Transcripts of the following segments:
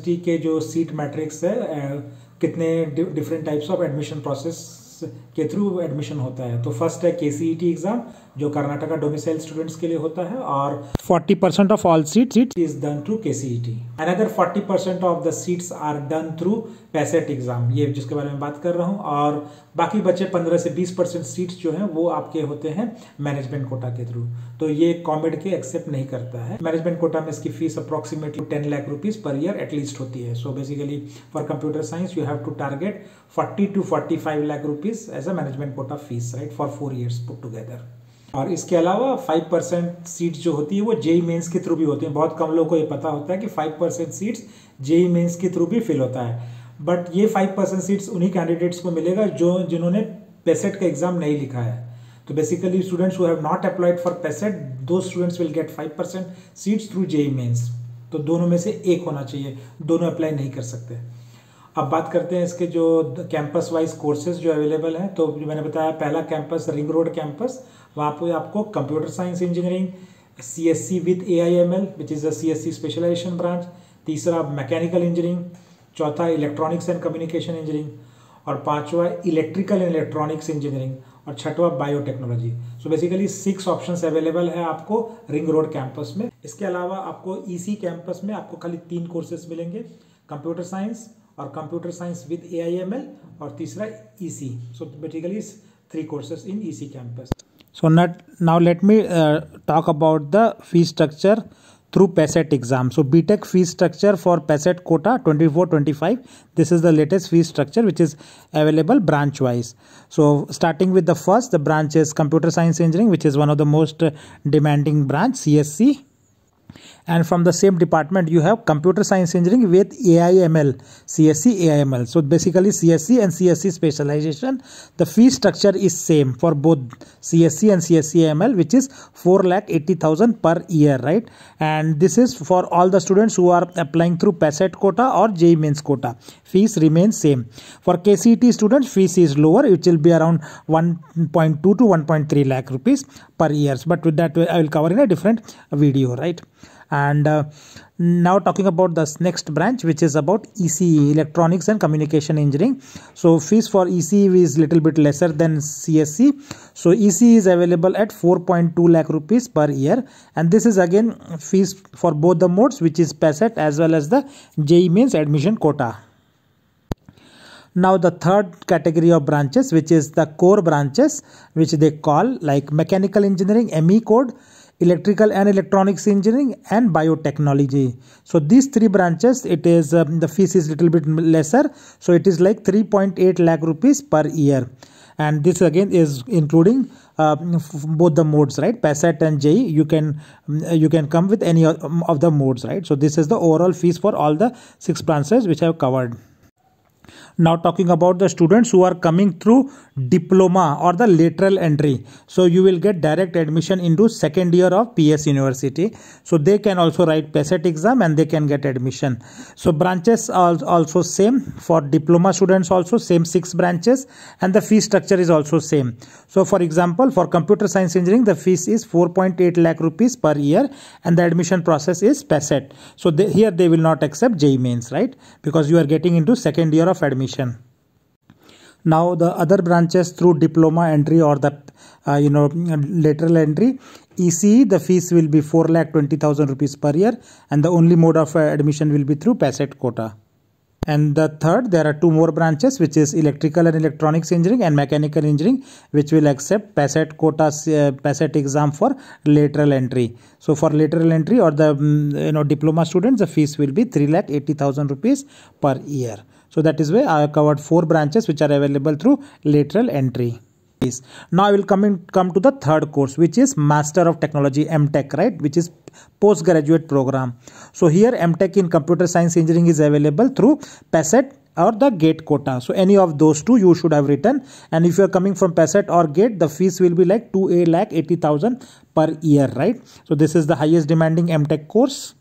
University के जो seat matrix है, कितने different types of admission process के थ्रू एडमिशन होता है। तो फर्स्ट है KCET एग्जाम, जो कर्नाटका डोमिसाइल स्टूडेंट्स के लिए होता है, और 40% of all seats is done through KCET. Another 40% of the seats are done through PASET exam, ये जिसके बारे में बात कर रहा हूँ। और बाकी बचे 15 से 20% सीट्स जो हैं वो आपके होते हैं मैनेजमेंट कोटा के थ्रू। तो ये कॉमेड के एक्सेप्ट नहीं करता है। मैनेजमेंट कोटा में इसकी fees approximately 10 lakh rupees per year at least होती है। So basically for computer science you have to target 40 to 45 lakh rupees as a management quota fees, right, for 4 years put together. और इसके अलावा 5% सीट्स जो होती है वो जेई मेंस के थ्रू भी होती हैं। बहुत कम लोगों को ये पता होता है कि 5% सीट्स जेई मेंस के थ्रू भी फिल होता है। बट ये 5% सीट्स उन्हीं कैंडिडेट्स को मिलेगा जिन्होंने पेसेट का एग्जाम नहीं लिखा है। तो basically students who have not applied for PESSAT, दो students will get 5% seats through JEE mains. तो दोनों में से एक होना चाहिए, दोनों अप्लाई नहीं कर सकते। अब बात करते हैं इसके जो कैंपस वाइज कोर्सेज जो अवेलेबल हैं। तो जो मैंने बताया, पहला कैंपस रिंग रोड कैंपस, वहाँ पे आपको computer science engineering, CSC with AIML which is a CSC specialisation branch, तीसरा मैकेनिकल इंजीनियरिंग, चौथा इलेक्ट्रॉनिक्स एंड कम्युनिकेशन इंजीनियरिंग, और पांचवा इलेक्ट्रिकल एंड इलेक्ट्रॉनिक्स इंजीनियरिंग, और छठवा biotechnology. So basically 6 options available है आपको रिंग रोड कैंपस में। इसके अलावा आपको EC कैंपस में आपको खाली 3 कोर्सेज मिलेंगे, कंप्यूटर साइंस और कंप्यूटर साइंस विद AIML, और तीसरा EC। So basically 3 courses in EC campus. So now let me talk about the fee structure through PASET exam. So BTech fee structure for PASET quota 24-25. This is the latest fee structure which is available branch wise. So starting with the first, the branch is computer science engineering, which is one of the most demanding branch, CSC. And from the same department you have computer science engineering with AIML, CSC AIML. So basically CSC and CSC specialization, the fee structure is same for both CSC and CSC AIML, which is 4,80,000 per year, right? And this is for all the students who are applying through PASET quota or JEE Mains quota. Fees remains same. For KCET students, fees is lower, which will be around 1.2 to 1.3 lakh rupees per year. But with that I will cover in a different video, right? And now talking about the next branch, which is about ECE, electronics and communication engineering. So fees for ECE is little bit lesser than CSC. So ECE is available at 4.2 lakh rupees per year, and this is again fees for both the modes, which is PASET as well as the JEE Mains admission quota. Now the third category of branches, which is the core branches, which they call like mechanical engineering, ME code, electrical and electronics engineering, and biotechnology. So these 3 branches, it is the fees is little bit lesser. So it is like 3.8 lakh rupees per year, and this again is including both the modes, right? PASET and JEE. You can come with any of the modes, right? So this is the overall fees for all the 6 branches which I have covered. Now talking about the students who are coming through diploma or the lateral entry, so you will get direct admission into second year of PS University. So they can also write PASET exam and they can get admission. So branches are also same for diploma students, also same 6 branches, and the fee structure is also same. So for example, for computer science engineering, the fees is 4.8 lakh rupees per year, and the admission process is PASET. So here they will not accept JEE Mains, right? Because you are getting into second year of admission. Now the other branches through diploma entry or the lateral entry, ECE, the fees will be 4,20,000 rupees per year, and the only mode of admission will be through PASET quota. And the third, there are 2 more branches, which is electrical and electronics engineering and mechanical engineering, which will accept PASET quota, PASET exam for lateral entry. So for lateral entry or the diploma students, the fees will be 3,80,000 rupees per year. So that is why I have covered 4 branches which are available through lateral entry. Now I will come to the third course, which is Master of Technology, MTech, right, which is postgraduate program. So here MTech in computer science engineering is available through PASET or the GATE quota. So any of those 2 you should have written, and if you are coming from PASET or GATE, the fees will be like 2,80,000 per year, right? So this is the highest demanding MTech course.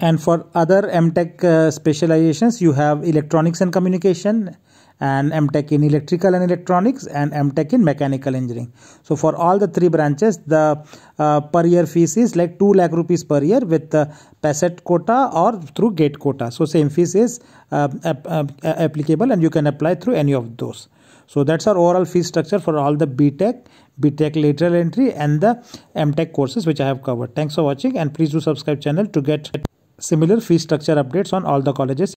And for other MTech specializations, you have electronics and communication, and MTech in Electrical and Electronics, and MTech in Mechanical Engineering. So for all the 3 branches, the per year fees is like 2 lakh rupees per year with the PACET quota or through GATE quota. So same fees is applicable, and you can apply through any of those. So that's our overall fee structure for all the BTech lateral entry and the MTech courses which I have covered. Thanks for watching, and please do subscribe channel to get similar fee structure updates on all the colleges.